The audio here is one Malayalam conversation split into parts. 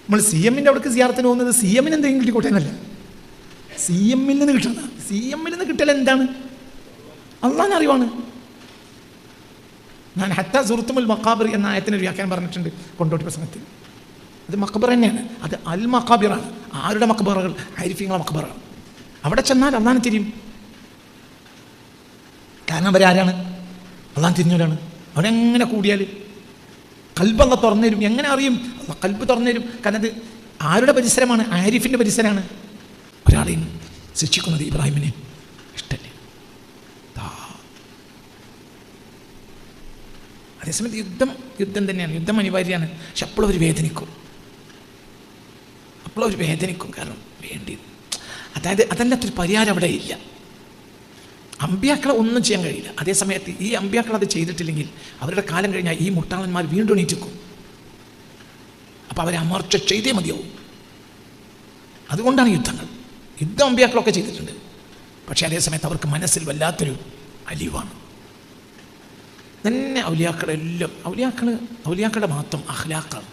നമ്മൾ സി എമ്മിൻ്റെ അവിടേക്ക് സിയാറത്തിന് പോകുന്നത് സി എമ്മിന് എന്തെങ്കിലും കിട്ടിക്കോട്ടെ എന്നല്ല, സി എമ്മിൽ നിന്ന് കിട്ടണ. സി എമ്മിൽ നിന്ന് കിട്ടൽ എന്താണ്? അള്ളാഹിന് അറിവാണ്. ഞാൻ ഹത്താ സുഹൃത്തുൽ മക്കാബിർ എന്ന ആയത്തിന് വ്യാഖ്യാനം പറഞ്ഞിട്ടുണ്ട് കൊണ്ടോട്ടി പ്രസംഗത്തിൽ. അത് മക്ബർ തന്നെയാണ്, അത് അൽ മക്കാബിറാണ്. ആരുടെ മക്ബറകൾ? ആരിഫീങ്ങളെ മക്ബറാണ്. അവിടെ ചെന്നാൽ അള്ളാഹിനെ തിരിയും. കാരണം അവരാരാണ്? അള്ളാഹിനെ തിരിഞ്ഞവരാണ്. അവിടെ എങ്ങനെ കൂടിയാൽ കൽബ് തുറന്നു തരും. എങ്ങനെ അറിയും? കൽബ് തുറന്നു തരും. കാരണം അത് ആരുടെ പരിസരമാണ്? ആരിഫിൻ്റെ പരിസരമാണ്. ഒരാളെയും ശിക്ഷിക്കുന്നത് ഇബ്രാഹിമിനെ ഇഷ്ടമല്ലേ. അതേസമയത്ത് യുദ്ധം തന്നെയാണ്, യുദ്ധം അനിവാര്യമാണ്. പക്ഷെ അപ്പോഴും അവർ വേദനിക്കും, കാരണം വേണ്ടി. അതായത് അതല്ലാത്തൊരു പരിഹാരം അവിടെ ഇല്ല. അമ്പിയാക്കളെ ഒന്നും ചെയ്യാൻ കഴിയില്ല. അതേസമയത്ത് ഈ അമ്പിയാക്കൾ അത് ചെയ്തിട്ടില്ലെങ്കിൽ അവരുടെ കാലം കഴിഞ്ഞാൽ ഈ മുട്ടാളന്മാർ വീണ്ടും എണീറ്റിക്കും. അപ്പോൾ അവരെ അമർച്ച ചെയ്തേ മതിയാവും. അതുകൊണ്ടാണ് യുദ്ധം അമ്പിയാക്കളൊക്കെ ചെയ്തിട്ടുണ്ട്. പക്ഷേ അതേസമയത്ത് അവർക്ക് മനസ്സിൽ വല്ലാത്തൊരു അലിവാണ്. തന്നെ ഔലിയാക്കളുടെ മാത്രം അഖ്ലാഖാണ്.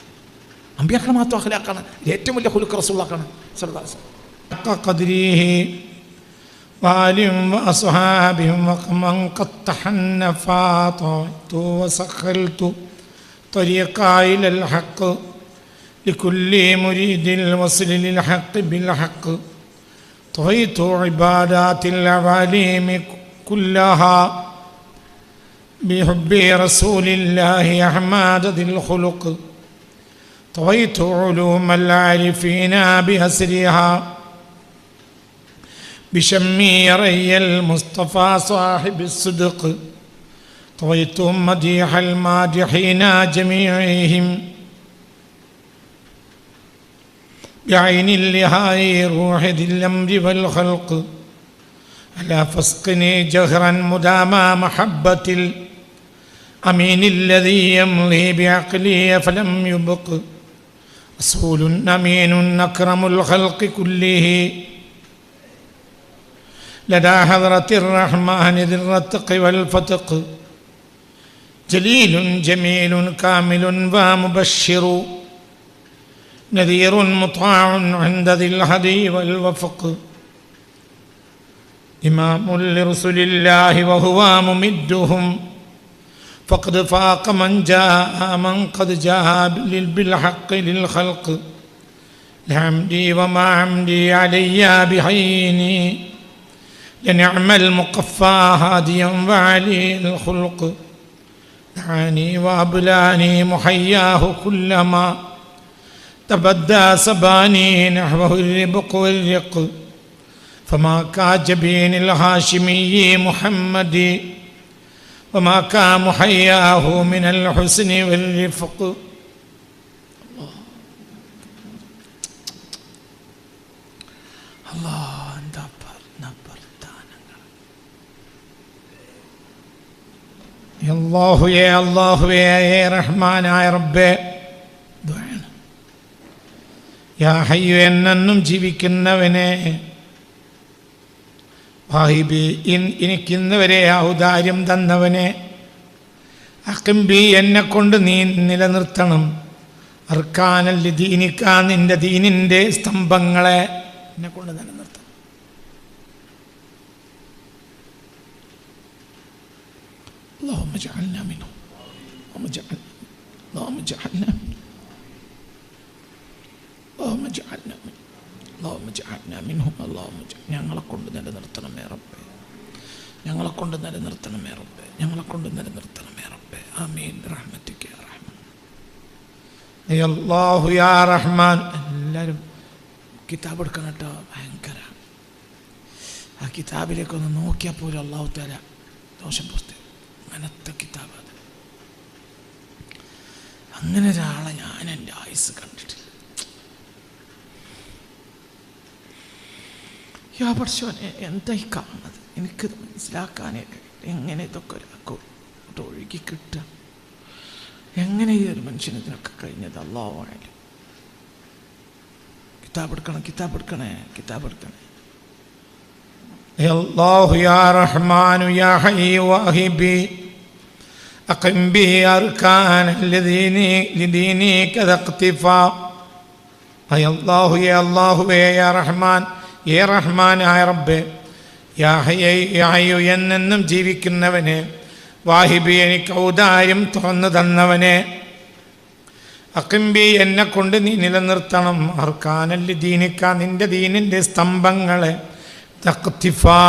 അമ്പിയാക്കളുടെ മാത്രം അഖ്ലാഖാണ്. ഏറ്റവും വലിയ ഖുലുഖ് റസൂലുള്ളാഹിയാണ് സല്ലല്ലാഹു അലൈഹി വസല്ലം. وآلهم وأصحابهم ومن قد تحنفا طعت وسخلت طريقا إلى الحق لكل مريد الوصل للحق بالحق طويت عبادات العوالم كلها بحب رسول الله أحمد ذي الخلق طويت علوم العارفين بأسرها بشمي ري المصطفى صاحب الصدق طويت مديح المادحين جميعهم بعين اللهاء روح ذي الأمر والخلق ألا فاسقني جهرا مداما محبة الأمين الذي يمضي بعقلي فلم يبق رسول أمين أكرم الخلق كله لدى حضرة الرحمن ذي الرتق والفتق جليل جميل كامل ومبشر نذير مطاع عند ذي الهدي والوفق إمام لرسل الله وهو ممدهم فقد فاق من جاء من قد جاء بالحق للخلق لعمدي وما عمدي علي بحيني لنعم المقفى هاديا وعلي الخلق دعاني وأبلاني محياه كلما تبدى سباني نحوه الربق والرق فما كاجبين الهاشمي محمد وما كا محياه من الحسن والرفق الله. അല്ലാഹുവേ റഹ്മാനായ റബ്ബേ, യാ ഹയ്യു എന്നെന്നും ജീവിക്കുന്നവനെ, വാഹിബി എനിക്കിന്ന് വരെ ഔദാര്യം തന്നവനെ, അഖിംബി എന്നെ കൊണ്ട് നീ നിലനിർത്തണം, അർക്കാനൽ ദീനിക്കാ നിന്റെ ദീനിൻ്റെ സ്തംഭങ്ങളെ എന്നെ കൊണ്ട് നിലനിർത്തണം. اللهم اجعلنا منهم اللهم اجعلنا منهم ഞങ്ങളെ കൊണ്ട് നിലനിർത്തണമേ റബ്ബേ, ഞങ്ങളെ കൊണ്ട് നിലനിർത്തണമേ റബ്ബേ. ആമീൻ റഹ്മത്തിക യാ റഹ്മാൻ. യാ അല്ലാഹു യാ റഹ്മാൻ. എല്ലാവരും കിതാബ് എടുക്കണം കേട്ടോ. ഭയങ്കര ആ കിതാബിലേക്കൊന്ന് നോക്കിയാൽ പോലും അല്ലാഹു തആല ദോഷം പുറത്ത് അങ്ങനത്തെ കിതാബ്. അത് അങ്ങനെ ഒരാളെ ഞാൻ എൻ്റെ ആയുസ് കണ്ടിട്ടില്ല. യാ പടച്ചോനെ, എന്തായി കാണുന്നത്? എനിക്ക് മനസ്സിലാക്കാനേ എങ്ങനെ ഇതൊക്കെ ഒരാൾക്ക് ഒഴുകി കിട്ടുക, എങ്ങനെ ഈ ഒരു മനുഷ്യന് ഇതിനൊക്കെ കഴിഞ്ഞത്? അല്ലാഹു അഅലം. കിതാബ് എടുക്കണേ. അല്ലാഹു യാ റഹ്മാനു യാ ഹയ്യു വാഹിബി അഖിം ബി അർകാന ലദീനി കദഖ്തിഫാ അയ്യല്ലാഹു യാ അല്ലാഹുവേ യാ റഹ്മാൻ, യേ റഹ്മാനായ റബ്ബേ, യാ ഹയ്യു എന്നെന്നും ജീവിക്കുന്നവനെ, വാഹിബി എനിക്ക് ഔദാര്യം തുറന്നു തന്നവനെ, അഖിംബി എന്നെ കൊണ്ട് നീ നിലനിർത്തണം, അർക്കാനല്ലി ദീനിക്ക നിൻ്റെ ദീനിൻ്റെ സ്തംഭങ്ങളെ, തഖ്തിഫാ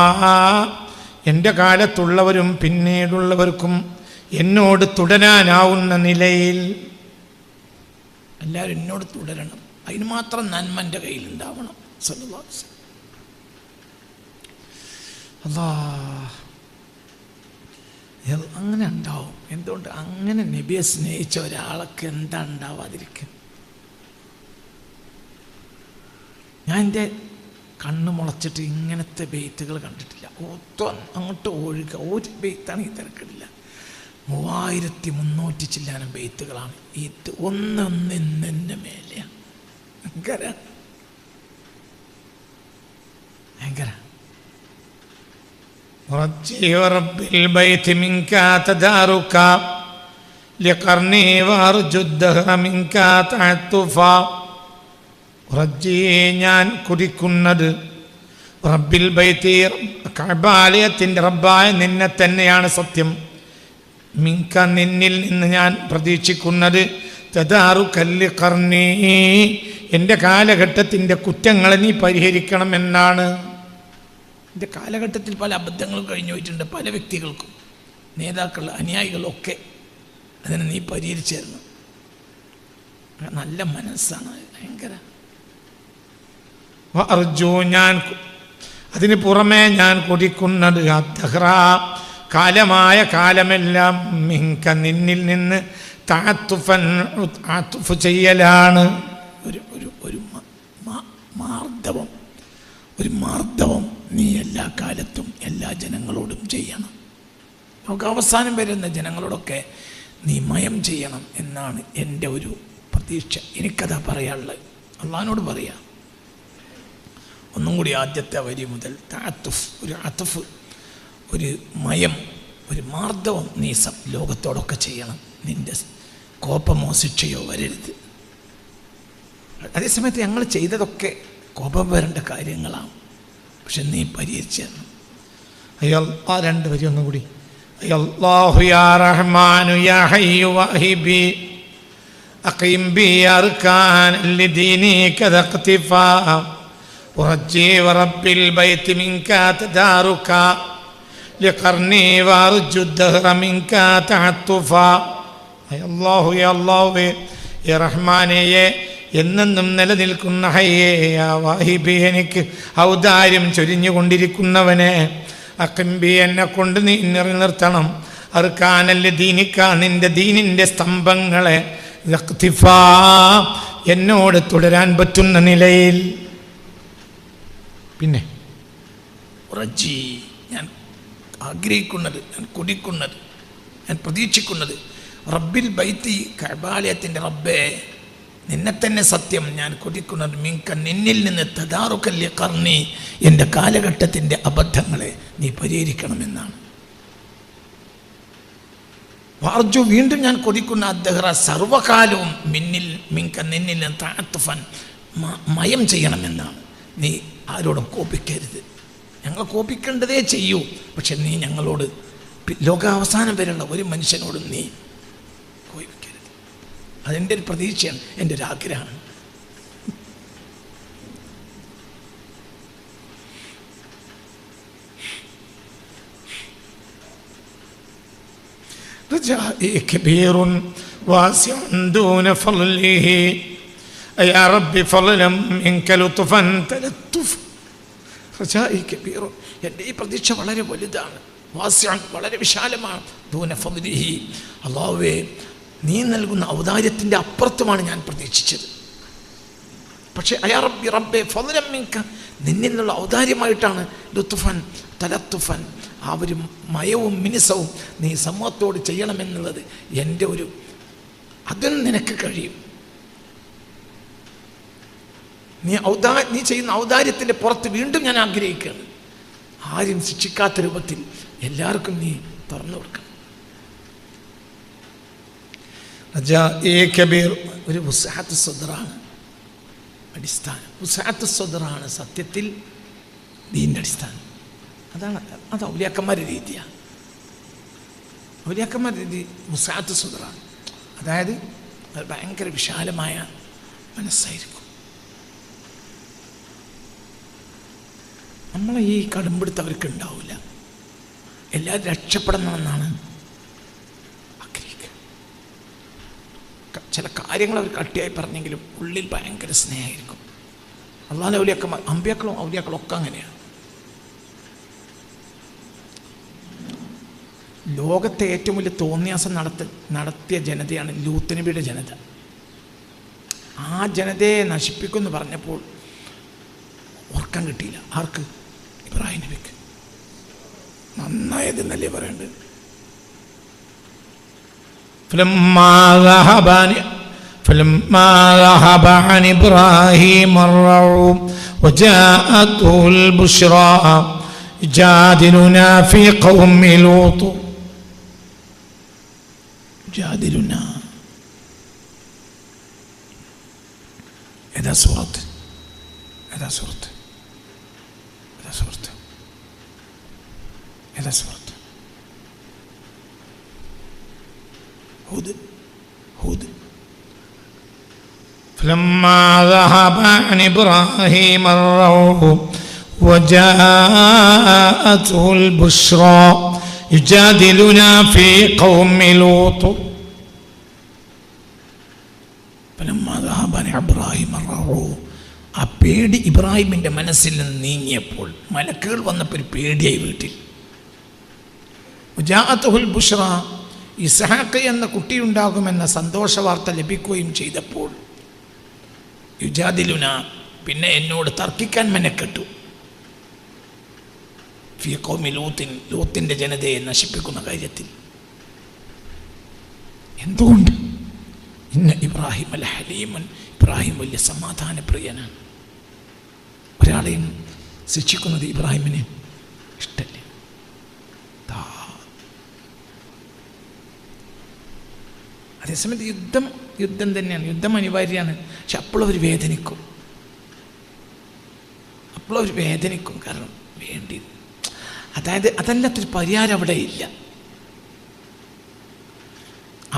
എൻ്റെ കാലത്തുള്ളവരും പിന്നീടുള്ളവർക്കും എന്നോട് തുടരാനാവുന്ന നിലയിൽ. എല്ലാവരും എന്നോട് തുടരണം, അതിന് മാത്രം നന്മ എൻ്റെ കയ്യിലുണ്ടാവണം. സല്ലല്ലാഹു അലൈഹി വസല്ലം. അങ്ങനെ ഉണ്ടാവും. എന്തുകൊണ്ട്? അങ്ങനെ നബിയെ സ്നേഹിച്ച ഒരാൾക്ക് എന്താ ഉണ്ടാവാതിരിക്കുക? ഞാൻ എൻ്റെ കണ്ണ് മുളച്ചിട്ട് ഇങ്ങനത്തെ ബെയ്ത്തുകൾ കണ്ടിട്ടില്ല. അങ്ങോട്ട് ഒഴുക ഒരു ബെയ്ത്താണെങ്കിൽ തിരക്കിടില്ല. 3300 ചില്ലാനം ബെയ്ത്തുകളാണ്. ഇത് ഒന്നൊന്നിന്നെ മേലെയാണ്. ഭയങ്കര ഭയങ്കര. റബ്ബിൽ ബൈത്തി മിൻക തദാറുക ലഖർനി വഅർജു ദഹ്റ മിൻക തഅത്തുഫ. ഞാൻ കുടിക്കുന്നത് റബ്ബിൽ ബൈത്തി കഅബാലയത്തിൻ്റെ റബ്ബായ നിന്നെ തന്നെയാണ് സത്യം. മിൻക നിന്നിൽ നിന്ന് ഞാൻ പ്രതീക്ഷിക്കുന്നത് തദാറുക ലഖർനി എൻ്റെ കാലഘട്ടത്തിൻ്റെ കുറ്റങ്ങളെ നീ പരിഹരിക്കണമെന്നാണ്. എൻ്റെ കാലഘട്ടത്തിൽ പല അബദ്ധങ്ങളും കഴിഞ്ഞു പോയിട്ടുണ്ട്, പല വ്യക്തികൾക്കും, നേതാക്കൾ, അനുയായികളൊക്കെ. അതിനെ നീ പരിഹരിച്ചു തരണം. നല്ല മനസ്സാണ്, ഭയങ്കര. അർജു ഞാൻ അതിന് പുറമേ ഞാൻ കൊതിക്കുന്നത് അദ്ദഹ്റ കാലമായ കാലമെല്ലാം മിൻക നിന്നിൽ നിന്ന് തഅത്തുഫൻ ആതുഫ് ചെയ്യലാണ്. ഒരു മാർദ്ദവം നീ എല്ലാ കാലത്തും എല്ലാ ജനങ്ങളോടും ചെയ്യണം. നമുക്ക് അവസാനം വരുന്ന ജനങ്ങളോടൊക്കെ നീ മയം ചെയ്യണം എന്നാണ് എൻ്റെ ഒരു പ്രതീക്ഷ. എനിക്കതാ പറയാനുള്ളത്. അള്ളാഹിനോട് പറയാം. ഒന്നും കൂടി ആദ്യത്തെ വരി മുതൽ തഅത്തുഫ്, ഒരു അത്തുഫ്, ഒരു മയം, ഒരു മാർദ്ദവം നീ ലോകത്തോടൊക്കെ ചെയ്യണം. നിൻ്റെ കോപമോ ശിക്ഷയോ വരരുത്. അതേസമയത്ത് ഞങ്ങൾ ചെയ്തതൊക്കെ കോപം വരേണ്ട കാര്യങ്ങളാണ്, പക്ഷെ നീ പരിഹരിച്ചു തരണം. ആ രണ്ട് വരി ഒന്നും കൂടി. അല്ലാഹു യാ റഹ്മാനു യാ ഹയ്യു വഹിബി അഖീം ബി അർകാൻ ലിദീനിക തഖ്തിഫാ ഉറജ്ജി വറബ്ബിൽ ബൈത്തി മിൻക തദാറുക ലഖർനി വഅർജു ദഹ്റ മിൻക തഅത്തുഫാ. അല്ലാഹു യാ അല്ലാഹുവേ, യാ റഹ്മാനേ, എന്നെന്നും നിലനിൽക്കുന്ന ഹയ്യേ, യാ വാഹിബി എനിക്ക് ഔദാര്യം ചൊരിഞ്ഞുകൊണ്ടിരിക്കുന്നവനെ, അഖിംബി എന്നെ കൊണ്ട് നീ നിലനിർത്തണം, അർക്കാനല്ലി ദീനിക്ക നിൻ്റെ ദീനിൻ്റെ സ്തംഭങ്ങളെ, തഖ്തിഫാ എന്നോട് തുടരാൻ പറ്റുന്ന നിലയിൽ. പിന്നെ ഉറജ്ജി ഞാൻ ആഗ്രഹിക്കുന്നത്, ഞാൻ കൊതിക്കുന്നത്, ഞാൻ പ്രതീക്ഷിക്കുന്നത്, റബ്ബിൽ ബൈത്തി കഅബാലയത്തിൻ്റെ റബ്ബേ, നിന്നെ തന്നെ സത്യം ഞാൻ കൊതിക്കുന്നത്, മിൻക നിന്നിൽ നിന്ന് തദാറുക ലിഖർനി എൻ്റെ കാലഘട്ടത്തിൻ്റെ അബദ്ധങ്ങളെ നീ പരിഹരിക്കണമെന്നാണ്. വാർജു വീണ്ടും ഞാൻ കൊതിക്കുന്ന അദ്ദഹ്റ സർവകാലവും മിൻക നിന്നിൽ നിന്ന് തഅത്തുഫൻ മയം ചെയ്യണമെന്നാണ്. നീ ആരോടും കോപിക്കരുത്. ഞങ്ങൾ കോപിക്കേണ്ടതേ ചെയ്യൂ, പക്ഷെ നീ ഞങ്ങളോട് ലോകാവസാനം വരെയുള്ള ഒരു മനുഷ്യനോടും നീ കോപിക്കരുത്. അതെൻ്റെ ഒരു പ്രതീക്ഷയാണ്, എൻ്റെ ഒരു ആഗ്രഹമാണ്. رجائي كبير واسع دون فضله يا رب فضلا منك لطفا تلطف. رجائي كبير, എൻ്റെ ഈ പ്രതീക്ഷ വളരെ വലുതാണ്. വാസ്യൻ, വളരെ വിശാലമാണ്. ദൂന ഫദ്ലിഹി, അല്ലാഹുവേ നീ നൽകുന്ന ഔദാര്യത്തിൻ്റെ അപ്പുറത്തുമാണ് ഞാൻ പ്രതീക്ഷിച്ചത്. പക്ഷേ അയാ റബ്ബി റബ്ബേ ഫദ്ലൻ മിൻക, നിന്നിൽ നിന്നുള്ള ഔദാര്യമായിട്ടാണ് ലുത്ഫൻ തലത്തുഫൻ, ആ ഒരു മയവും മിനുസവും നീ സമൂഹത്തോട് ചെയ്യണമെന്നുള്ളത് എൻ്റെ ഒരു, അതും നിനക്ക് കഴിയും. നീ ചെയ്യുന്ന ഔദാര്യത്തിൻ്റെ പുറത്ത് വീണ്ടും ഞാൻ ആഗ്രഹിക്കുകയാണ്, ആരും ശിക്ഷിക്കാത്ത രൂപത്തിൽ എല്ലാവർക്കും നീ തുറന്നു കൊടുക്കണം. ഒരു വുസ്അത്ത് സദ്റാണ്. അടിസ്ഥാനം. ഉസ്അത്ത് സദ്റാണ് സത്യത്തിൽ ദീൻ്റെ അടിസ്ഥാനം. അത് ഔലിയാക്കന്മാരുടെ രീതിയാണ്. ഔലിയാക്കന്മാരുടെ രീതി ഉസ്അത്ത് സദ്റാണ്. അതായത് അത് ഭയങ്കര വിശാലമായ മനസ്സായിരിക്കും. നമ്മളെ ഈ കടുംപിടുത്തം അവർക്ക് ഉണ്ടാവില്ല. എല്ലാവരും രക്ഷപ്പെടണമെന്നാണ് ആഗ്രഹിക്കുക. ചില കാര്യങ്ങൾ അവർ കട്ടിയായി പറഞ്ഞെങ്കിലും ഉള്ളിൽ ഭയങ്കര സ്നേഹമായിരിക്കും. അള്ളാഹുവിൻ്റെ ഔലിയാക്കന്മാർ, അമ്പിയാക്കളും ഔലിയാക്കളും ഒക്കെ അങ്ങനെയാണ്. ലോകത്തെ ഏറ്റവും വലിയ തോന്നിയാസം നടത്തിയ ജനതയാണ് ലൂത്ത് നബിയുടെ ജനത. ആ ജനതയെ നശിപ്പിക്കുമെന്ന് പറഞ്ഞപ്പോൾ ഉറക്കം കിട്ടിയില്ല. ആർക്ക്? ഇബ്രാഹിം നബിക്ക്. നന്നായതെന്നല്ലേ പറയേണ്ടത്. فلما ذهب عن إبراهيم الروع وجاءته البشرى يجادلنا في قوم لوط. جادلنا هذا سورة هود. فلما ذهب عن إبراهيم الروع وجاءته البشرى يجادلنا في قوم لوط. فلما ذهب عن إبراهيم الروع. ആ പേടി ഇബ്രാഹിമിൻ്റെ മനസ്സിൽ നിന്ന് നീങ്ങിയപ്പോൾ മലക്കുകൾ വന്നപ്പോൾ ഒരു പേടിയായി വീട്ടിൽ. ജാഅത്തുൽ ബുഷ്റ, ഇസ്ഹാഖ് എന്ന കുട്ടിയുണ്ടാകുമെന്ന സന്തോഷ വാർത്ത ലഭിക്കുകയും ചെയ്തപ്പോൾ യുജാദിലുന, പിന്നെ എന്നോട് തർക്കിക്കാൻ മെനക്കെട്ടു. ഫീ ഖൗമി ലൂത്തിൻ, ലൂത്തിൻ്റെ ജനതയെ നശിപ്പിക്കുന്ന കാര്യത്തിൽ. എന്തുകൊണ്ട്? ഇന്ന ഇബ്രാഹിം അൽ ഹലീമൻ, ഇബ്രാഹിം വലിയ സമാധാനപ്രിയനാണ്. ഒരാളെയും ശിക്ഷിക്കുന്നത് ഇബ്രാഹിമിന് ഇഷ്ടമല്ല. അതേസമയത്ത് യുദ്ധം തന്നെയാണ്, യുദ്ധം അനിവാര്യമാണ്. പക്ഷെ അപ്പോഴും അവർ വേദനിക്കും. കാരണം വേണ്ടി, അതായത് അതല്ലാത്തൊരു പരിഹാരം അവിടെ ഇല്ല.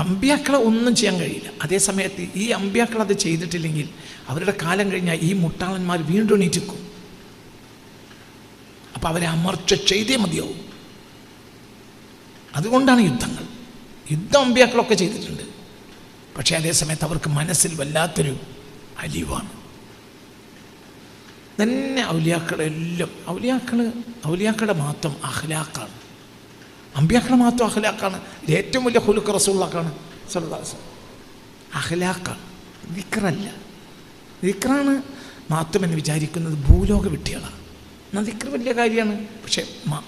അമ്പിയാക്കളെ ഒന്നും ചെയ്യാൻ കഴിയില്ല. അതേസമയത്ത് ഈ അമ്പിയാക്കൾ അത് ചെയ്തിട്ടില്ലെങ്കിൽ അവരുടെ കാലം കഴിഞ്ഞാൽ ഈ മുട്ടാളന്മാർ വീണ്ടും എണീറ്റിക്കും. അപ്പം അവരെ അമർച്ച ചെയ്തേ മതിയാവും. അതുകൊണ്ടാണ് യുദ്ധം അമ്പിയാക്കളൊക്കെ ചെയ്തിട്ടുണ്ട്. പക്ഷേ അതേസമയത്ത് അവർക്ക് മനസ്സിൽ വല്ലാത്തൊരു അലിവാണ്. തന്നെ ഔലിയാക്കളെല്ലാം ഔലിയാക്കളുടെ മാത്രം അഖ്ലാഖാണ്. അമ്പിയാക്കളുടെ മാത്രം അഖ്ലാഖാണ്. ഏറ്റവും വലിയ ഖുലുഖ് റസൂലുള്ളാഹിയാണ് സല്ലല്ലാഹു അലൈഹി വസല്ലം. അഖ്ലാഖാണ്, ദിക്റല്ല. ദിക്റാണ് മാത്രം എന്ന് വിചാരിക്കുന്നത് ഭൂലോക വിട്ടികളാണ്. എന്നാൽ ദിക്ർ വലിയ കാര്യമാണ്, പക്ഷെ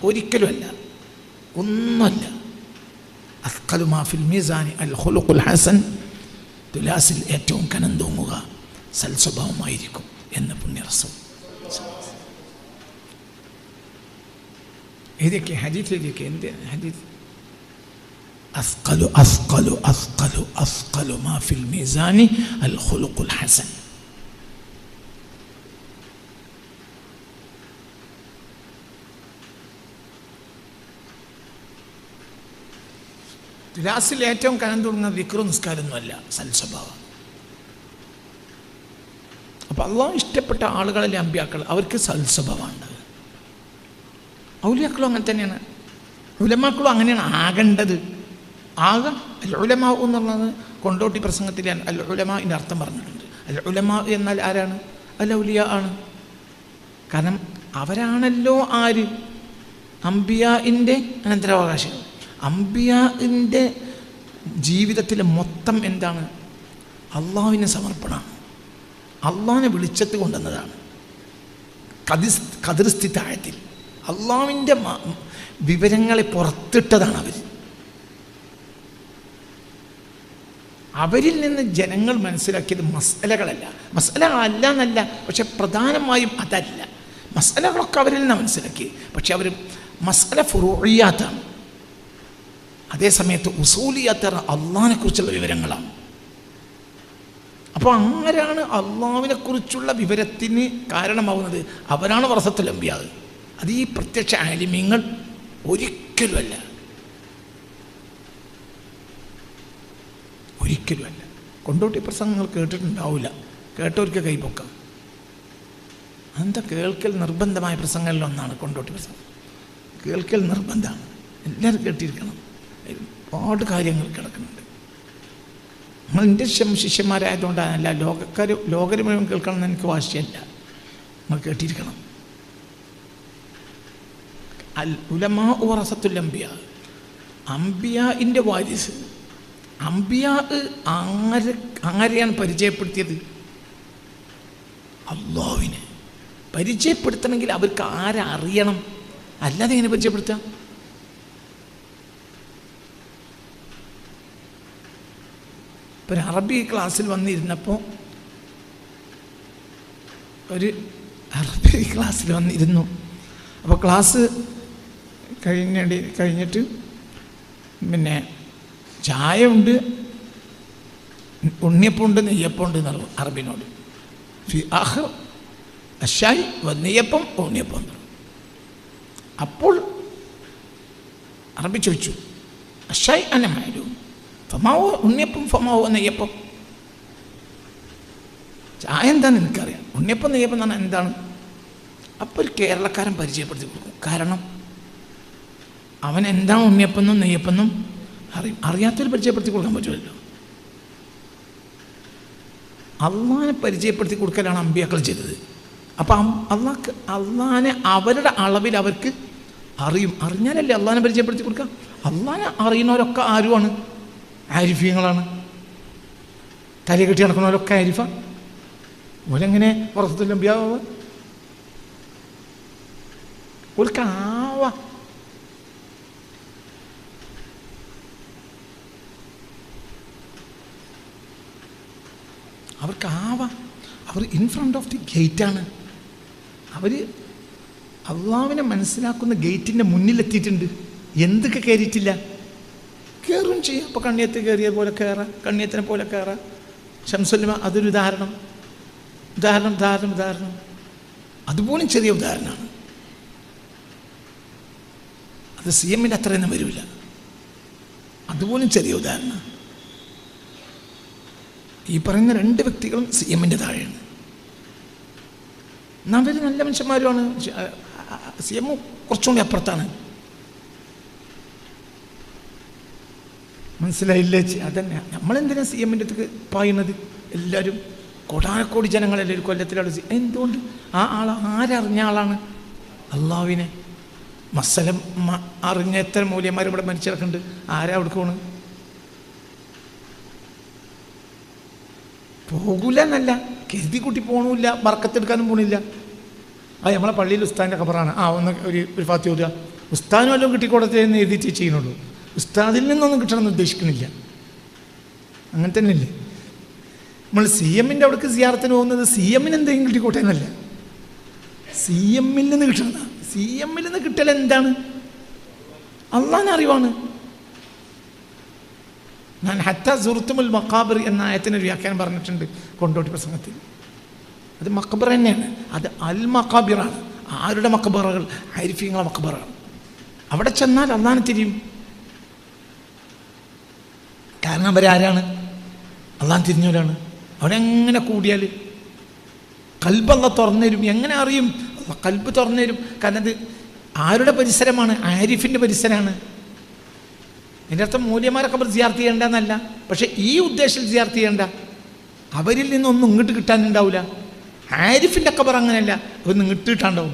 ഒരിക്കലും അല്ല, ഒന്നുമല്ല. അസ്ഖലു മാ ഫിൽ മീസാനി അൽ ഖുലുഖുൽ ഹസൻ, തുലാസിൽ ഏറ്റവും കനം തൂങ്ങുക സൽസ്വഭാവമായിരിക്കും എന്ന് പുണ്യ റസൂൽ. ഏതൊക്കെ ഹദീസിലേക്ക് എന്ത് ഹദീസ്? അസ്ഖലു മാ ഫിൽ മീസാനി അൽ ഖുലുഖുൽ ഹസൻ. തുലാസിൽ ഏറ്റവും കനം തൂങ്ങുന്ന ദിക്റും നിസ്കാരമൊന്നുമല്ല, സൽസ്വഭാവം. അപ്പം അള്ളാഹു ഇഷ്ടപ്പെട്ട ആളുകളിലെ അമ്പിയാക്കൾ അവർക്ക് സൽസ്വഭാവമുണ്ട്. ഔലിയാക്കളും അങ്ങനെ തന്നെയാണ്, ഉലമാക്കളും അങ്ങനെയാണ് ആകേണ്ടത്. അൽ ഉലമാ എന്നുള്ളത് കൊണ്ടോട്ടി പ്രസംഗത്തിൽ അൽ ഉലമാൻ്റെ അർത്ഥം പറഞ്ഞിട്ടുണ്ട്. അൽ ഉലമാ എന്നാൽ ആരാണ്? അൽ ഔലിയ ആണ്. കാരണം അവരാണല്ലോ ആര്? അംബിയാഇൻ്റെ അനന്തരാവകാശികൾ. അംബിയാഇൻ്റെ ജീവിതത്തിലെ മൊത്തം എന്താണ്? അള്ളാഹുവിന് സമർപ്പണമാണ്. അള്ളാഹിനെ വിളിച്ചത്ത് കൊണ്ടുവന്നതാണ്. ഖദർസ്ഥിതായത്തിൽ അള്ളാഹുവിൻ്റെ വിവരങ്ങളെ പുറത്തിട്ടതാണ് അവർ. അവരിൽ നിന്ന് ജനങ്ങൾ മനസ്സിലാക്കിയത് മസ്അലകളല്ല എന്നല്ല, പക്ഷെ പ്രധാനമായും അതല്ല. മസ്അലകളൊക്കെ അവരിൽ നിന്നാണ് മനസ്സിലാക്കിയത്. പക്ഷെ അവർ മസ്അല ഫുറൂഇയാത്താണ്. അതേസമയത്ത് ഉസൂലിയാത്ത് അള്ളാഹിനെ കുറിച്ചുള്ള വിവരങ്ങളാണ്. അപ്പോൾ ആരാണ് അള്ളാഹുവിനെ കുറിച്ചുള്ള വിവരത്തിന് കാരണമാവുന്നത്? അവരാണ് വറസത്തുൽ അംബിയാ. അത് ഈ പ്രത്യക്ഷ ആലിമീങ്ങൾ ഒരിക്കലുമല്ല, ഒരിക്കലുമല്ല. കൊണ്ടോട്ടി പ്രസംഗങ്ങൾ കേട്ടിട്ടുണ്ടാവില്ല, കേട്ടവർക്ക് കൈപ്പൊക്കാം. എന്താ കേൾക്കൽ നിർബന്ധമായ പ്രസംഗങ്ങളിലൊന്നാണ് കൊണ്ടോട്ടി പ്രസംഗം. കേൾക്കൽ നിർബന്ധമാണ്, എല്ലാവരും കേട്ടിരിക്കണം. ഒരുപാട് കാര്യങ്ങൾ കിടക്കുന്നുണ്ട്. നമ്മൾ എൻ്റെ ശിഷ്യന്മാരായതുകൊണ്ടല്ല, ലോകര് മുഴുവൻ കേൾക്കണം എന്ന് എനിക്ക് വാശിയല്ല. നമ്മൾ കേട്ടിരിക്കണം. അൽ ഉലമാ വറസത്തുൽ അംബിയാ, അംബിയാഇൻ്റെ വാരിസ്. അംബിയാ ആരെയാണ് പരിചയപ്പെടുത്തിയത്? അല്ലാഹുവിനെ. പരിചയപ്പെടുത്തണമെങ്കിൽ അവർക്ക് ആരെ അറിയണം, അല്ലാതെ എങ്ങനെ പരിചയപ്പെടുത്താം? ഒരു അറബി ക്ലാസ്സിൽ വന്നിരുന്നപ്പോൾ അപ്പോൾ ക്ലാസ് കഴിഞ്ഞിട്ട് പിന്നെ ചായ ഉണ്ട്, ഉണ്ണിയപ്പമുണ്ട്, നെയ്യപ്പമുണ്ട് എന്ന് പറഞ്ഞു അറബിനോട്. അഷായി നെയ്യപ്പം ഉണ്ണിയപ്പം. അപ്പോൾ അറബി ചോദിച്ചു, അഷായി അനമാരും ഫമാവോ ഉണ്ണിയപ്പം, ഫമാവോ നെയ്യപ്പം. ചായ എന്താണെന്ന് എനിക്കറിയാം, ഉണ്ണിയപ്പം നെയ്യപ്പം എന്ന് പറഞ്ഞാൽ എന്താണ്? അപ്പോൾ ഒരു കേരളക്കാരൻ പരിചയപ്പെടുത്തി കൊടുക്കും. കാരണം അവൻ എന്താണ് ഉണ്ണിയപ്പെന്നും നെയ്യപ്പെന്നും അറിയും. അറിയാത്തൊരു പരിചയപ്പെടുത്തി കൊടുക്കാൻ പറ്റുമല്ലോ. അള്ളാഹിനെ പരിചയപ്പെടുത്തി കൊടുക്കലാണ് അമ്പിയാക്കൾ ചെയ്തത്. അപ്പം അള്ളാഹിനെ അവരുടെ അളവിൽ അവർക്ക് അറിയും. അറിഞ്ഞാലല്ലേ അള്ളാഹിനെ പരിചയപ്പെടുത്തി കൊടുക്കുക. അള്ളാഹിനെ അറിയുന്നവരൊക്കെ ആരുമാണ്? ആരിഫീങ്ങളാണ്. തല കെട്ടി നടക്കുന്നവരൊക്കെ ആരിഫ. ഓരെങ്ങനെ വറസത്തുൽ അംബിയാ ഓർക്കാവാ? അവർക്കാവാ. അവർ ഇൻ ഫ്രണ്ട് ഓഫ് ദി ഗേറ്റാണ്. അവർ അള്ളാഹുവിനെ മനസ്സിലാക്കുന്ന ഗേറ്റിൻ്റെ മുന്നിലെത്തിയിട്ടുണ്ട്. എന്തൊക്കെ കയറിയിട്ടില്ല, കയറും ചെയ്യാം. അപ്പോൾ കണ്ണിയത്ത് കയറിയ പോലെ കയറാം, കണ്ണിയത്തിനെ പോലെ കയറാം. ശംസുലിമ അതൊരു ഉദാഹരണം. അതുപോലും ചെറിയ ഉദാഹരണമാണ്. അത് CM-ൻ്റെ അത്രയൊന്നും വരില്ല. അതുപോലും ചെറിയ ഉദാഹരണം. ഈ പറയുന്ന രണ്ട് വ്യക്തികളും CM-ൻ്റെ താഴെയാണ്. അവർ നല്ല മനുഷ്യന്മാരുമാണ്. CM കുറച്ചുകൂടി അപ്പുറത്താണ്. മനസ്സിലായില്ലേ? അതന്നെ. നമ്മളെന്തിനാ CM-ൻ്റെ അടുത്തേക്ക് പായുന്നത്? എല്ലാവരും കോടാനക്കോടി ജനങ്ങളല്ലേ ഒരു കൊല്ലത്തിലാണ്. എന്തുകൊണ്ട്? ആ ആൾ ആരറിഞ്ഞ ആളാണ്? അള്ളാഹുവിനെ. മസലം അറിഞ്ഞ എത്ര മൂല്യന്മാർ ഇവിടെ മരിച്ചിറക്കുന്നുണ്ട്. ആരാ അവിടെ പോണ്? പോകൂല എന്നല്ല, കരുതി കൂട്ടി പോകണമില്ല, ബർക്കത്തെടുക്കാനും പോണില്ല. അത് നമ്മളെ പള്ളിയിൽ ഉസ്താദിൻ്റെ ഖബറാണ്. ഒന്ന് ഒരു ഫാത്തി ഓതുക. ഉസ്താദിനും വല്ലതും കിട്ടിക്കോടത്തേന്ന് എഴുതിയിട്ട് ചെയ്യുന്നുള്ളൂ. ഉസ്താദിൽ നിന്നൊന്നും കിട്ടണമെന്ന് ഉദ്ദേശിക്കുന്നില്ല. അങ്ങനെ തന്നെയല്ലേ നമ്മൾ CM-ൻ്റെ അവിടേക്ക് സിയാറത്തിന് പോകുന്നത്? CM-ന് എന്തെങ്കിലും കിട്ടിക്കോട്ടെ എന്നല്ല, CM-ൽ നിന്ന് കിട്ടണ. CM-ൽ നിന്ന് കിട്ടൽ എന്താണ്? അള്ളാഹിനെ അറിവാണ്. ഞാൻ ഹത്താ സുർത്തുമുൽ മഖാബിർ എന്ന ആയത്തിനൊരു വ്യാഖ്യാനം പറഞ്ഞിട്ടുണ്ട് കൊണ്ടോട്ടി പ്രസംഗത്തിൽ. അത് മഖബർ തന്നെയാണ്. അത് അൽ മഖാബിറാണ്. ആരുടെ മഖബറകൾ? ആരിഫീങ്ങളെ മഖബറാണ്. അവിടെ ചെന്നാൽ അള്ളാഹിനെ തിരിയും. കാരണം അവരാരാണ്? അള്ളാഹിനെ തിരിഞ്ഞവരാണ്. അവരെങ്ങനെ കൂടിയാൽ കൽബ് തുറന്നു തരും. എങ്ങനെ അറിയും? കൽബ് തുറന്നു തരും. കാരണം അത് ആരുടെ പരിസരമാണ്? ആരിഫിൻ്റെ പരിസരമാണ്. എൻ്റെ അർത്ഥം മൂല്യന്മാരൊക്കെ അവർ സിയാർത്ത് ചെയ്യേണ്ടെന്നല്ല, പക്ഷെ ഈ ഉദ്ദേശത്തിൽ സിയാർത്ത് ചെയ്യേണ്ട. അവരിൽ നിന്നൊന്നും ഇങ്ങോട്ട് കിട്ടാനുണ്ടാവില്ല. ആരിഫിൻ്റെ ഖബർ അങ്ങനെയല്ല, ഒന്ന് ഇങ്ങോട്ട് കിട്ടാണ്ടാവും.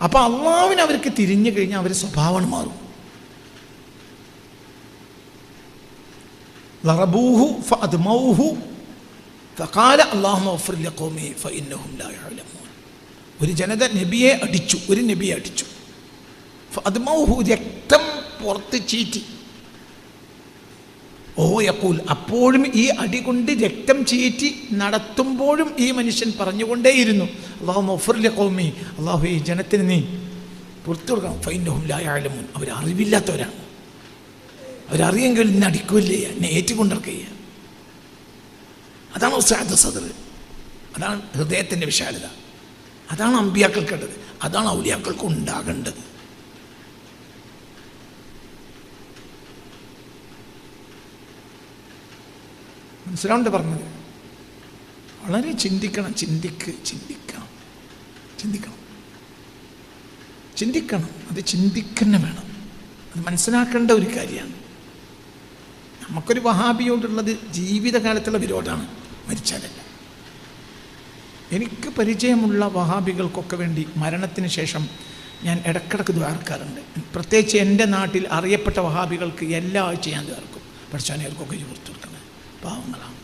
അപ്പം അള്ളാഹുവിന് അവർക്ക് തിരിഞ്ഞു കഴിഞ്ഞാൽ അവർ സ്വഭാവം മാറും. ലറബൂഹു ഫഅദ്മൗഹു ഫഖാല അല്ലാഹുമ്മ ഗ്ഫിർ ലഖൗമി ഫഇന്നഹും ലാ യഅലമൂൻ. ഒരു ജനത നബിയെ അടിച്ചു, ഒരു നബിയെ അടിച്ചു. ഫഅദ്മൗഹു, രക്തം പുറത്ത് ചീറ്റി. ഓ യഖൂൽ, അപ്പോഴും ഈ അടി കൊണ്ട് രക്തം ചീറ്റി നടത്തുമ്പോഴും ഈ മനുഷ്യൻ പറഞ്ഞുകൊണ്ടേയിരുന്നു, അല്ലാഹുമ്മ ഗ്ഫിർ ലഖൗമി, അല്ലാഹു ഈ ജനത്തിന് നീ പുറത്തു കൊടുക്കണം. ഫഇന്നഹും ലാ യഅലമൂൻ, അവർ അറിവില്ലാത്തവരാണ്. അവരറിയെങ്കിൽ ഇന്ന് അടിക്കുകയില്ല, എന്നെ ഏറ്റുകൊണ്ടിറക്കുക. അതാണ് ഉസ്അദ് സദർ, അതാണ് ഹൃദയത്തിൻ്റെ വിശാലത. അതാണ് അമ്പിയാക്കൾക്കുള്ളത്, അതാണ് ഔലിയാക്കൾക്ക് ഉണ്ടാകേണ്ടത്. മനസ്സിലാവുണ്ട് പറഞ്ഞത്? വളരെ ചിന്തിക്കണം, ചിന്തിക്കണം. അത് ചിന്തിക്കന്നെ വേണം. അത് മനസ്സിലാക്കേണ്ട ഒരു കാര്യമാണ്. നമുക്കൊരു വഹാബിയോടുള്ളത് ജീവിതകാലത്തുള്ള വിരോധമാണ്, മരിച്ചാലല്ല. എനിക്ക് പരിചയമുള്ള വഹാബികൾക്കൊക്കെ വേണ്ടി മരണത്തിന് ശേഷം ഞാൻ ഇടക്കിടക്ക് ദ്വാർക്കാറുണ്ട്. പ്രത്യേകിച്ച് എൻ്റെ നാട്ടിൽ അറിയപ്പെട്ട വഹാബികൾക്ക് എല്ലാ ആഴ്ച ഞാൻ ദ്വാർക്കും. പഠിച്ചാനെ അവർക്കൊക്കെ പുറത്തു കൊടുക്കുന്നത് പാവങ്ങളാണ്.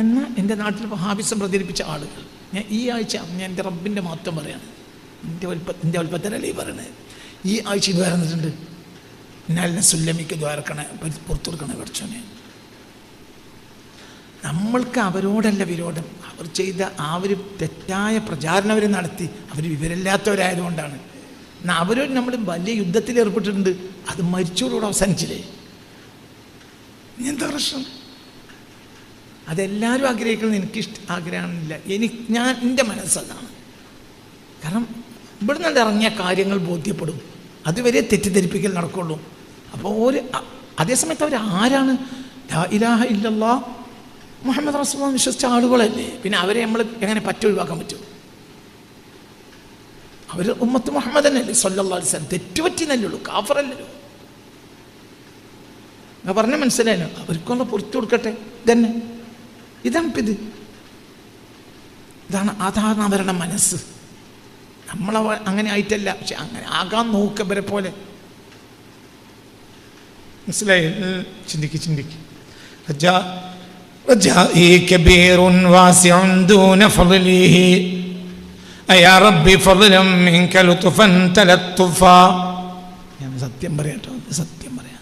എന്നാൽ എൻ്റെ നാട്ടിൽ വഹാബിസം പ്രചരിപ്പിച്ച ആളുകൾ ഞാൻ ഈ ആഴ്ച ഞാൻ എൻ്റെ റബ്ബിൻ്റെ മഹത്വം പറയാണ്, എൻ്റെ വലുപ്പത്തിലല്ലേ പറയണത്. ഈ ആഴ്ച ദ്വാരന്നിട്ടുണ്ട്, എന്നാലിനെ സുല്ലമിക്ക് ദ്വാരക്കണേ, പുറത്തു കൊടുക്കണേ പഠിച്ചോനെ. നമ്മൾക്ക് അവരോടല്ല വിരോധം. അവർ ചെയ്ത ആ ഒരു തെറ്റായ പ്രചാരണം അവർ നടത്തി, അവർ വിവരമില്ലാത്തവരായതുകൊണ്ടാണ്. എന്നാൽ അവരോട് നമ്മൾ വലിയ യുദ്ധത്തിൽ ഏർപ്പെട്ടിട്ടുണ്ട്, അത് മരിച്ചോടുകൂടെ അവസാനിച്ചില്ലേ? എന്താ പ്രശ്നം? അതെല്ലാവരും ആഗ്രഹിക്കുന്നത് എനിക്ക് ആഗ്രഹമില്ല. ഞാൻ എൻ്റെ മനസ്സതാണ്. കാരണം ഇവിടെ നിന്ന് ഇറങ്ങിയ കാര്യങ്ങൾ ബോധ്യപ്പെടും, അതുവരെ തെറ്റിദ്ധരിപ്പിക്കൽ നടക്കുള്ളൂ. അപ്പോൾ അതേസമയത്ത് അവർ ആരാണ്? ലാ ഇലാഹ ഇല്ലല്ലാഹ് മുഹമ്മദ് റസൂലുള്ളാഹി വിശ്വസിച്ച ആളുകളല്ലേ. പിന്നെ അവരെ നമ്മൾ എങ്ങനെ ഒഴിവാക്കാൻ പറ്റും? അവർ ഉമ്മത്ത് മുഹമ്മദ് തന്നെയല്ലേ സ്വല്ലല്ലാഹു അലൈഹി വസല്ലം. തെറ്റുപറ്റിയെന്നല്ലേ ഉള്ളൂ, കാഫറല്ലല്ലോ. ഞാൻ പറഞ്ഞ മനസ്സിലായല്ലോ. അവർക്കുള്ള പുറത്തു കൊടുക്കട്ടെ. ഇതന്നെ അതാണ് അവരുടെ മനസ്സ്. നമ്മളവ അങ്ങനെ ആയിട്ടല്ല, പക്ഷെ അങ്ങനെ ആകാൻ നോക്കവരെ പോലെ. മനസ്സിലായി? ചിന്തിക്ക്. رجائي كبير واسع دون فضله يا ربي فضلا منك لطفا تلطفا. ഞാൻ സത്യം പറയാട്ടോ, സത്യം പറയാം.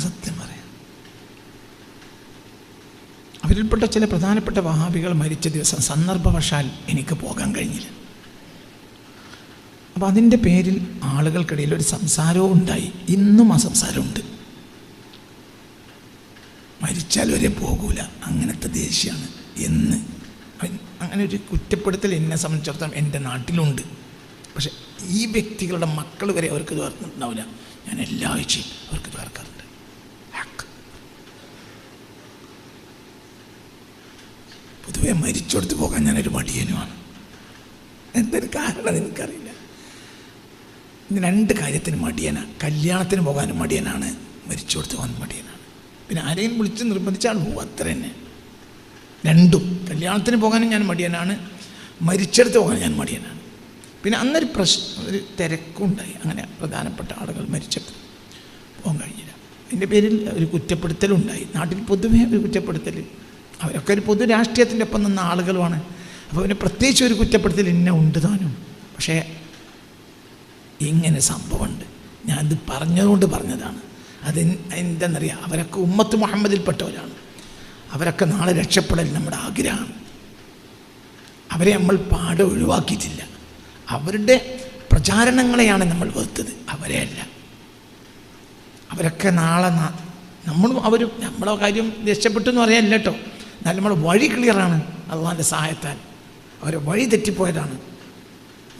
സത്യം പറയാം. അവരിൽപ്പെട്ട ചില പ്രധാനപ്പെട്ട വഹാബികൾ മരിച്ച ദിവസം സന്ദർഭവശാൽ എനിക്ക് പോകാൻ കഴിഞ്ഞില്ല. അപ്പോൾ അതിൻ്റെ പേരിൽ ആളുകൾക്കിടയിൽ ഒരു സംസാരവും ഉണ്ടായി. ഇന്നും ആ സംസാരമുണ്ട്. മരിച്ചാൽ വരെ പോകൂല, അങ്ങനത്തെ ദേഷ്യമാണ് എന്ന്. അങ്ങനെ ഒരു കുറ്റപ്പെടുത്തൽ എന്നെ സംബന്ധിച്ചിടത്തോളം എൻ്റെ നാട്ടിലുണ്ട്. പക്ഷെ ഈ വ്യക്തികളുടെ മക്കൾ വരെ അവർക്ക് ദ്വാർക്കുന്നുണ്ടാവില്ല. ഞാൻ എല്ലാ ആഴ്ചയും അവർക്ക് ദ്വാർക്കാറുണ്ട്. പൊതുവെ മരിച്ചെടുത്ത് പോകാൻ ഞാനൊരു മടിയനുമാണ്. എന്തൊരു കാരണം എനിക്കറിയില്ല. ഇന്ന് രണ്ട് കാര്യത്തിന് മടിയനാണ്. കല്യാണത്തിന് പോകാനും മടിയനാണ്, മരിച്ചെടുത്ത് പോകാനും മടിയനാണ്. പിന്നെ ആരെയും വിളിച്ച് നിർബന്ധിച്ചാൽ പോകും, അത്ര തന്നെ. രണ്ടും, കല്യാണത്തിന് പോകാനും ഞാൻ മടിയനാണ്, മരിച്ചെടുത്ത് പോകാനും ഞാൻ മടിയനാണ്. പിന്നെ അന്നൊരു ഒരു തിരക്കുണ്ടായി. അങ്ങനെ പ്രധാനപ്പെട്ട ആളുകൾ മരിച്ചപ്പോൾ പോകാൻ കഴിഞ്ഞില്ല. അതിൻ്റെ പേരിൽ ഒരു കുറ്റപ്പെടുത്തലുണ്ടായി. നാട്ടിൽ പൊതുവേ ഒരു കുറ്റപ്പെടുത്തൽ. അവരൊക്കെ ഒരു പൊതു രാഷ്ട്രീയത്തിൻ്റെ ഒപ്പം നിന്ന ആളുകളുമാണ്. അപ്പോൾ പിന്നെ പ്രത്യേകിച്ച് ഒരു കുറ്റപ്പെടുത്തൽ ഇന്ന ഉണ്ട് താനും. പക്ഷേ ഇങ്ങനെ സംഭവമുണ്ട്. ഞാനത് പറഞ്ഞതുകൊണ്ട് പറഞ്ഞതാണ്. എന്താണെന്നറിയാം, അവരൊക്കെ ഉമ്മത്ത് മുഹമ്മദിൽപ്പെട്ടവരാണ്. അവരൊക്കെ നാളെ രക്ഷപ്പെടൽ നമ്മുടെ ആഗ്രഹമാണ്. അവരെ നമ്മൾ പാടെ ഒഴിവാക്കിയിട്ടില്ല. അവരുടെ പ്രചാരണങ്ങളെയാണ് നമ്മൾ വെറുത്തത്, അവരെയല്ല. അവരൊക്കെ നാളെ അവരും നമ്മളെ കാര്യം രക്ഷപ്പെട്ടു എന്ന് പറയാനില്ല കേട്ടോ. എന്നാലും നമ്മുടെ വഴി ക്ലിയറാണ് അള്ളാഹിൻ്റെ സഹായത്താൽ. അവരെ വഴി തെറ്റിപ്പോയതാണ്.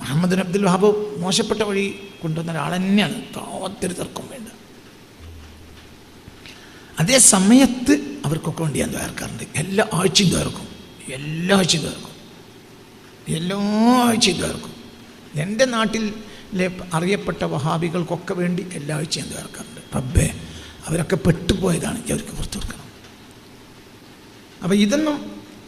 മുഹമ്മദ് ബിൻ അബ്ദുൽ വഹാബ് മോശപ്പെട്ട വഴി കൊണ്ടുവന്ന ഒരാൾ തന്നെയാണ്, യാതൊരു തർക്കം വേണ്ട. അതേ സമയത്ത് അവർക്കൊക്കെ വേണ്ടി ഞാൻ ദ്വാരക്കാറുണ്ട്. എല്ലാ ആഴ്ചയും ദ്വാരക്കും. എൻ്റെ നാട്ടിലെ അറിയപ്പെട്ട വഹാബികൾക്കൊക്കെ വേണ്ടി എല്ലാ ആഴ്ചയും ഞാൻ ദ്വാരക്കാറുണ്ട്. റബ്ബേ, അവരൊക്കെ പെട്ടുപോയതാണ്, അവർക്ക് പുറത്തു കൊടുക്കണം. അപ്പോൾ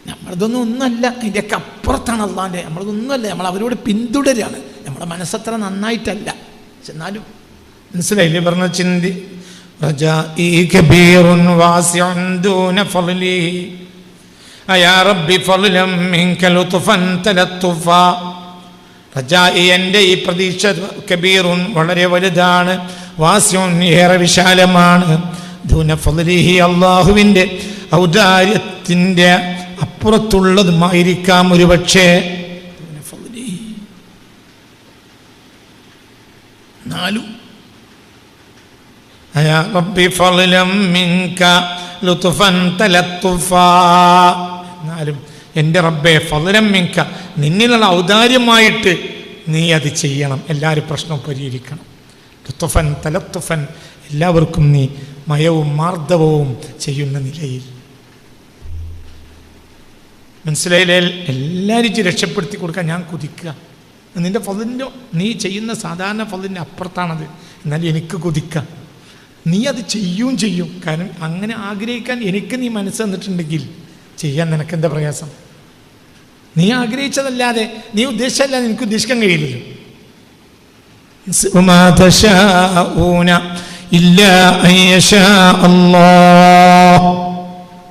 നമ്മളതൊന്നും ഒന്നുമല്ല, ഇതിൻ്റെയൊക്കെ അപ്പുറത്താണ് അള്ളാൻ്റെ. നമ്മളതൊന്നുമല്ല, നമ്മൾ അവരോട് പിന്തുടരാണ്. നമ്മുടെ മനസ്സത്ര നന്നായിട്ടല്ല, പക്ഷെ എന്നാലും മനസ്സിലായില്ലേ പറഞ്ഞ ചിന്തി. رجائي كبير واسع دون فضله يا ربي فضلا منك لطفا تلطفا. റജാഇ, എൻ്റെ ഈ പ്രതീക്ഷ കബീറുൻ, വളരെ വലുതാണ്, വാസിഉൻ, ഏറെ വിശാലമാണ്, ദൂന ഫളിഹി, അള്ളാഹുവിൻ്റെ ഔദാര്യത്തിൻ്റെ അപ്പുറത്തുള്ളതുമായിരിക്കാം ഒരു പക്ഷേ. നാലും യാ റബ്ബി ഫളലം മിൻക ലുത്ഫൻ തലത്തുഫാ. എന്നാലും എൻ്റെ റബ്ബേ ഫളലം മിൻക, നിന്നിലുള്ള ഔദാര്യമായിട്ട് നീ അത് ചെയ്യണം, എല്ലാവരും പ്രശ്നവും പരിഹരിക്കണം. ലുത്ഫൻ തലത്തുഫൻ, എല്ലാവർക്കും നീ മയവും മാർദ്ദവവും ചെയ്യുന്ന നിലയിൽ. മനസ്സിലായില്ലേ? എല്ലാവരും രക്ഷപ്പെടുത്തി കൊടുക്കാൻ ഞാൻ കുതിക്കുക. നിൻ്റെ ഫളിൻ്റെ, നീ ചെയ്യുന്ന സാധാരണ ഫളിൻ്റെ അപ്പുറത്താണത്. എന്നാലും എനിക്ക് കുതിക്കാം. നീ അത് ചെയ്യും. കാരണം അങ്ങനെ ആഗ്രഹിക്കാൻ എനിക്ക് നീ മനസ്സ് തന്നിട്ടുണ്ടെങ്കിൽ ചെയ്യാൻ നിനക്കെന്താ പ്രയാസം? നീ ആഗ്രഹിച്ചതല്ലാതെ, നീ ഉദ്ദേശിച്ചല്ലാതെ എനിക്ക് ഉദ്ദേശിക്കാൻ കഴിയില്ലല്ലോ. വമാ തശാഊന ഇല്ലാ അൻ യശാ അല്ലാഹ്.